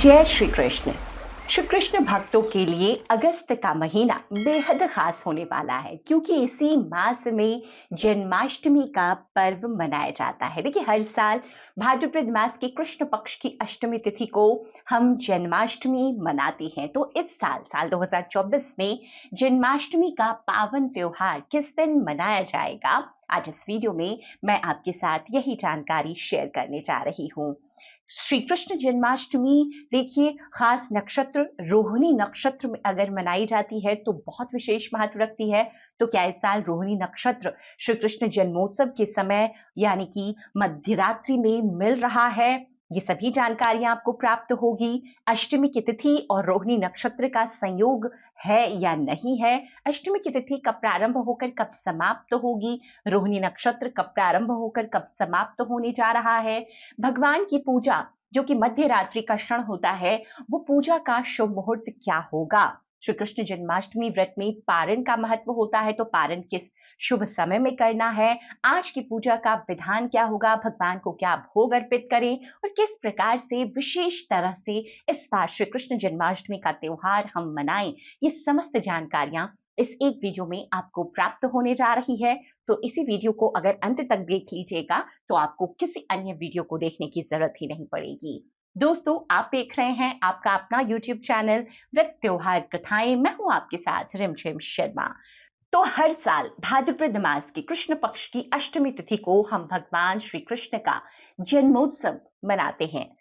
जय श्री कृष्ण। श्री कृष्ण भक्तों के लिए अगस्त का महीना बेहद खास होने वाला है क्योंकि इसी मास में जन्माष्टमी का पर्व मनाया जाता है। देखिए, हर साल भाद्रपद मास की कृष्ण पक्ष की अष्टमी तिथि को हम जन्माष्टमी मनाते हैं। तो इस साल 2024 में जन्माष्टमी का पावन त्योहार किस दिन मनाया जाएगा, आज इस वीडियो में मैं आपके साथ यही जानकारी शेयर करने जा रही हूँ। श्री कृष्ण जन्माष्टमी देखिए, खास नक्षत्र रोहिणी नक्षत्र में अगर मनाई जाती है तो बहुत विशेष महत्व रखती है। तो क्या इस साल रोहिणी नक्षत्र श्री कृष्ण जन्मोत्सव के समय यानी कि मध्यरात्रि में मिल रहा है? ये सभी जानकारियां आपको प्राप्त होगी। अष्टमी की तिथि और रोहिणी नक्षत्र का संयोग है या नहीं है? अष्टमी की तिथि कब प्रारंभ होकर कब समाप्त होगी? रोहिणी नक्षत्र कब प्रारंभ होकर कब समाप्त होने जा रहा है? भगवान की पूजा जो कि मध्य रात्रि का क्षण होता है, वो पूजा का शुभ मुहूर्त क्या होगा? श्री कृष्ण जन्माष्टमी व्रत में पारण का महत्व होता है, तो पारण किस शुभ समय में करना है? आज की पूजा का विधान क्या होगा? भगवान को क्या भोग अर्पित करें और किस प्रकार से विशेष तरह से इस बार श्री कृष्ण जन्माष्टमी का त्योहार हम मनाएं, ये समस्त जानकारियां इस एक वीडियो में आपको प्राप्त होने जा रही है। तो इसी वीडियो को अगर अंत तक देख लीजिएगा तो आपको किसी अन्य वीडियो को देखने की जरूरत ही नहीं पड़ेगी। दोस्तों, आप देख रहे हैं आपका अपना यूट्यूब चैनल व्रत त्योहार कथाएं। मैं हूं आपके साथ रिमझिम शर्मा। तो हर साल भाद्रपद मास की कृष्ण पक्ष की अष्टमी तिथि को हम भगवान श्री कृष्ण का जन्मोत्सव मनाते हैं।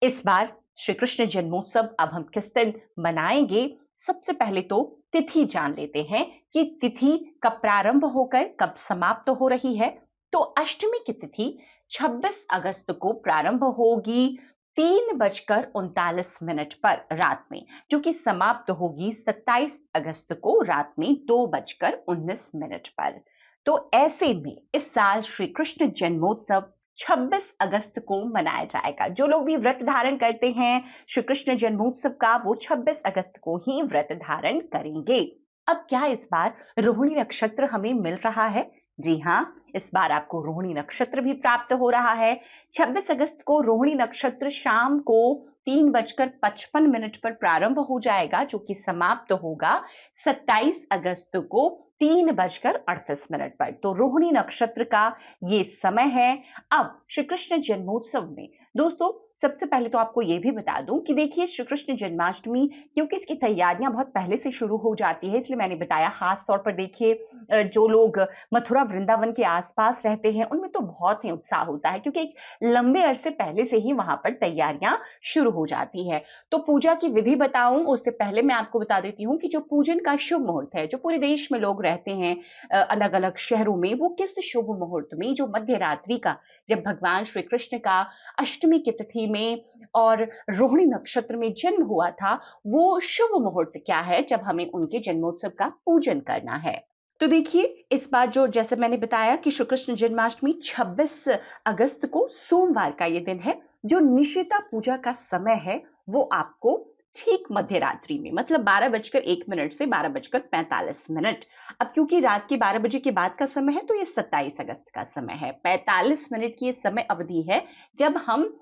इस बार श्री कृष्ण जन्मोत्सव अब हम किस दिन मनाएंगे? सबसे पहले तो तिथि जान लेते हैं कि तिथि कब प्रारंभ होकर कब समाप्त हो रही है। तो अष्टमी की तिथि 26 अगस्त को प्रारंभ होगी 3:39 पर रात में, जो कि समाप्त होगी 27 अगस्त को रात में 2:19 पर। तो ऐसे में इस साल श्री कृष्ण जन्मोत्सव 26 अगस्त को मनाया जाएगा। जो लोग भी व्रत धारण करते हैं श्री कृष्ण जन्मोत्सव का, वो 26 अगस्त को ही व्रत धारण करेंगे। अब क्या इस बार रोहिणी नक्षत्र हमें मिल रहा है? जी हाँ, इस बार आपको रोहिणी नक्षत्र भी प्राप्त हो रहा है। 26 अगस्त को रोहिणी नक्षत्र शाम को 3:55 पर प्रारंभ हो जाएगा, जो कि समाप्त होगा 27 अगस्त को 3:38 पर। तो रोहिणी नक्षत्र का ये समय है। अब श्री कृष्ण जन्मोत्सव में दोस्तों, सबसे पहले तो आपको ये भी बता दूं कि देखिए, श्री कृष्ण जन्माष्टमी क्योंकि इसकी तैयारियां बहुत पहले से शुरू हो जाती है, इसलिए मैंने बताया। खास तौर पर देखिए, जो लोग मथुरा वृंदावन के आसपास रहते हैं उनमें तो बहुत ही उत्साह होता है क्योंकि एक लंबे अरसे पहले से ही वहां पर तैयारियां शुरू हो जाती है। तो पूजा की विधि बताऊं उससे पहले मैं आपको बता देती हूँ कि जो पूजन का शुभ मुहूर्त है, जो पूरे देश में लोग रहते हैं अलग अलग शहरों में, वो किस शुभ मुहूर्त में, जो मध्य रात्रि का, जब भगवान श्री कृष्ण का अष्टमी की तिथि में और रोहिणी नक्षत्र में जन्म हुआ था, वो शुभ मुहूर्त क्या है जब हमें उनके जन्मोत्सव का पूजन करना है। तो देखिए, इस बार जो जैसे मैंने बताया कि श्री कृष्ण जन्माष्टमी 26 अगस्त को सोमवार का ये दिन है। जो निशिता पूजा का समय है वो आपको ठीक मध्य रात्रि में, मतलब 12:01 से 12:45। अब क्योंकि रात के 12 बजे के बाद का समय है तो ये 27 अगस्त का समय है। 45 मिनट की ये समय अवधि है जब हम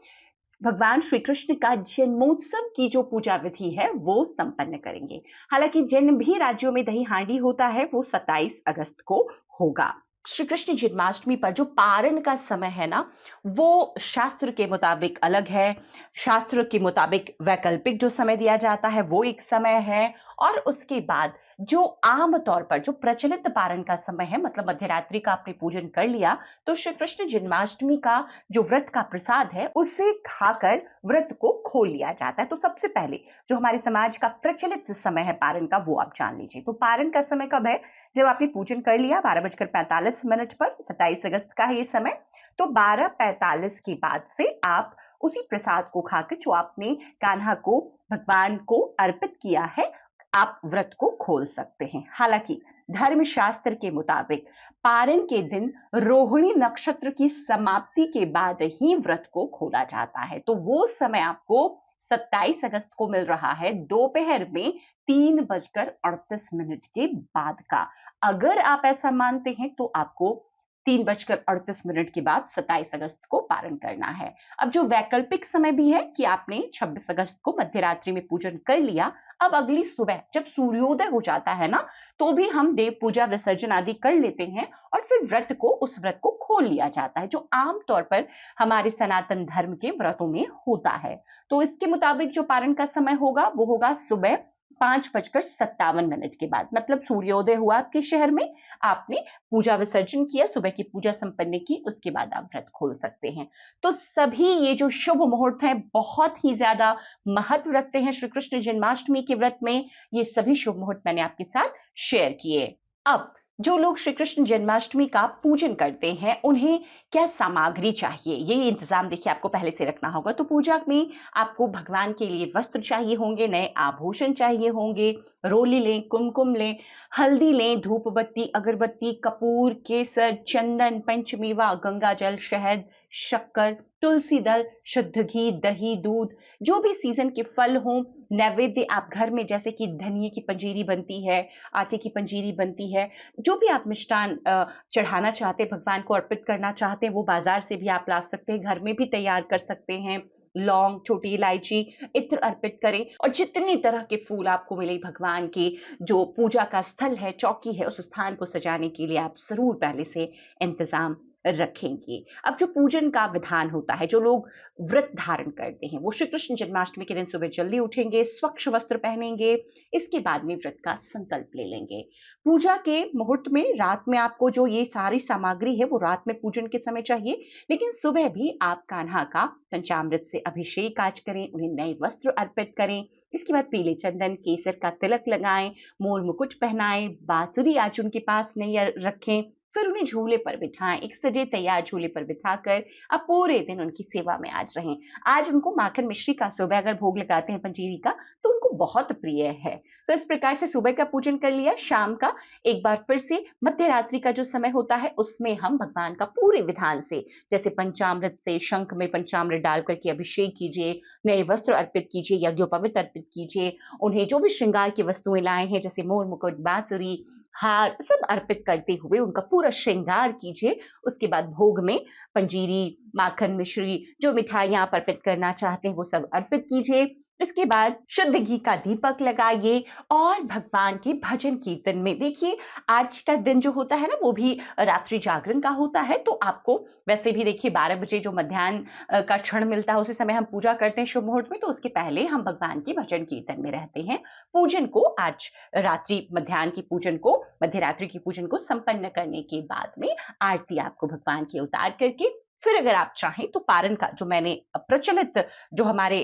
भगवान श्री कृष्ण का जन्मोत्सव की जो पूजा विधि है वो संपन्न करेंगे। हालांकि जिन भी राज्यों में दही हांडी होता है वो 27 अगस्त को होगा। श्री कृष्ण जन्माष्टमी पर जो पारण का समय है ना, वो शास्त्र के मुताबिक अलग है। शास्त्र के मुताबिक वैकल्पिक जो समय दिया जाता है वो एक समय है, और उसके बाद जो आम तौर पर जो प्रचलित पारण का समय है, मतलब मध्यरात्रि का आपने पूजन कर लिया तो श्री कृष्ण जन्माष्टमी का जो व्रत का प्रसाद है उसे खाकर व्रत को खोल लिया जाता है। तो सबसे पहले जो हमारे समाज का प्रचलित समय है पारण का, वो आप जान लीजिए। तो पारण का समय कब है? जब आपने पूजन कर लिया 12:45 पर, 27 अगस्त का है ये समय। तो 12:45 के बाद से आप उसी प्रसाद को खाकर, जो आपने कान्हा को, भगवान को अर्पित किया है, आप व्रत को खोल सकते हैं। हालांकि धर्मशास्त्र के मुताबिक पारण के दिन रोहिणी नक्षत्र की समाप्ति के बाद ही व्रत को खोला जाता है। तो वो समय आपको 27 अगस्त को मिल रहा है दोपहर में 3:38 के बाद का। अगर आप ऐसा मानते हैं तो आपको 3:38 के बाद 27 अगस्त को पारण करना है। अब जो वैकल्पिक समय भी है कि आपने 26 अगस्त को मध्य रात्रि में पूजन कर लिया, अब अगली सुबह जब सूर्योदय हो जाता है ना, तो भी हम देव पूजा विसर्जन आदि कर लेते हैं और फिर उस व्रत को खोल लिया जाता है, जो आमतौर पर हमारे सनातन धर्म के व्रतों में होता है। तो इसके मुताबिक जो पारण का समय होगा वो होगा सुबह 5:57 के बाद, मतलब सूर्योदय हुआ आपके शहर में, आपने पूजा विसर्जन किया, सुबह की पूजा संपन्न की, उसके बाद आप व्रत खोल सकते हैं। तो सभी ये जो शुभ मुहूर्त हैं बहुत ही ज्यादा महत्व रखते हैं श्री कृष्ण जन्माष्टमी के व्रत में। ये सभी शुभ मुहूर्त मैंने आपके साथ शेयर किए। अब जो लोग श्री कृष्ण जन्माष्टमी का पूजन करते हैं उन्हें क्या सामग्री चाहिए, ये इंतजाम देखिए आपको पहले से रखना होगा। तो पूजा में आपको भगवान के लिए वस्त्र चाहिए होंगे, नए आभूषण चाहिए होंगे, रोली लें, कुमकुम लें, हल्दी लें, धूप बत्ती, अगरबत्ती, कपूर, केसर, चंदन, पंचमेवा, गंगा जल, शहद, शक्कर, तुलसी दल, शुद्ध घी, दही, दूध, जो भी सीजन के फल हों। नैवेद्य आप घर में, जैसे कि धनिये की पंजीरी बनती है, आटे की पंजीरी बनती है, जो भी आप मिष्ठान चढ़ाना चाहते हैं, भगवान को अर्पित करना चाहते हैं, वो बाजार से भी आप ला सकते हैं, घर में भी तैयार कर सकते हैं। लौंग, छोटी इलायची, इत्र अर्पित करें और जितनी तरह के फूल आपको मिले भगवान के जो पूजा का स्थल है, चौकी है, उस स्थान को सजाने के लिए आप जरूर पहले से इंतजाम रखेंगे। अब जो पूजन का विधान होता है, जो लोग व्रत धारण करते हैं वो श्री कृष्ण जन्माष्टमी के दिन सुबह जल्दी उठेंगे, स्वच्छ वस्त्र पहनेंगे, इसके बाद में व्रत का संकल्प ले लेंगे। पूजा के मुहूर्त में रात में आपको जो ये सारी सामग्री है वो रात में पूजन के समय चाहिए, लेकिन सुबह भी आप कान्हा का पंचामृत से अभिषेक आज करें, उन्हें नए वस्त्र अर्पित करें। इसके बाद पीले चंदन, केसर का तिलक लगाएं, मोर मुकुट पहनाएं, बांसुरी आज उनके पास नहीं रखें, फिर उन्हें झूले पर बिठाएं, एक सजे तैयार झूले पर बिठाकर अब पूरे दिन उनकी सेवा में आज रहें। आज उनको माखन मिश्री का सुबह अगर भोग लगाते हैं पंजीरी का, तो उनको बहुत प्रिय है। तो इस प्रकार से सुबह का पूजन कर लिया। शाम का एक बार फिर से मध्य रात्रि का जो समय होता है उसमें हम भगवान का पूरे विधान से, जैसे पंचामृत से, शंख में पंचामृत डाल करके अभिषेक कीजिए, नए वस्त्र अर्पित कीजिए, यज्ञोपवीत अर्पित कीजिए, उन्हें जो भी श्रृंगार की वस्तुएं लाए हैं जैसे मोर मुकुट, बांसुरी, हार, सब अर्पित करते हुए उनका पूरा श्रृंगार कीजिए। उसके बाद भोग में पंजीरी, माखन मिश्री, जो मिठाइयां आप अर्पित करना चाहते हैं वो सब अर्पित कीजिए। इसके बाद शुद्ध घी का दीपक लगाइए और भगवान के भजन कीर्तन में देखिए, आज का दिन जो होता है ना वो भी रात्रि जागरण का होता है। तो आपको वैसे भी देखिए 12 बजे जो मध्याह्न का क्षण मिलता है उसी समय हम पूजा करते हैं शुभ मुहूर्त में, तो उसके पहले हम भगवान के भजन कीर्तन में रहते हैं। पूजन को आज रात्रि मध्याह्न की पूजन को, मध्य रात्रि की पूजन को संपन्न करने के बाद में आरती आपको भगवान की उतार करके फिर अगर आप चाहें तो पारण का जो मैंने प्रचलित जो हमारे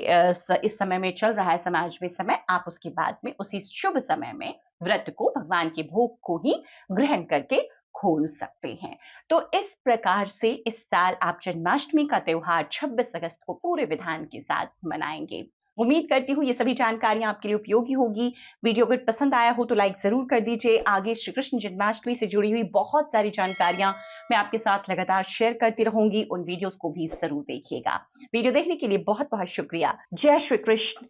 इस समय में चल रहा है समाज में समय, आप उसके बाद में उसी शुभ समय में व्रत को, भगवान के भोग को ही ग्रहण करके खोल सकते हैं। तो इस प्रकार से इस साल आप जन्माष्टमी का त्योहार 26 अगस्त को पूरे विधान के साथ मनाएंगे। उम्मीद करती हूँ ये सभी जानकारियां आपके लिए उपयोगी होगी। वीडियो अगर पसंद आया हो तो लाइक जरूर कर दीजिए। आगे श्री कृष्ण जन्माष्टमी से जुड़ी हुई बहुत सारी जानकारियां मैं आपके साथ लगातार शेयर करती रहूंगी, उन वीडियोस को भी जरूर देखिएगा। वीडियो देखने के लिए बहुत बहुत शुक्रिया। जय श्री कृष्ण,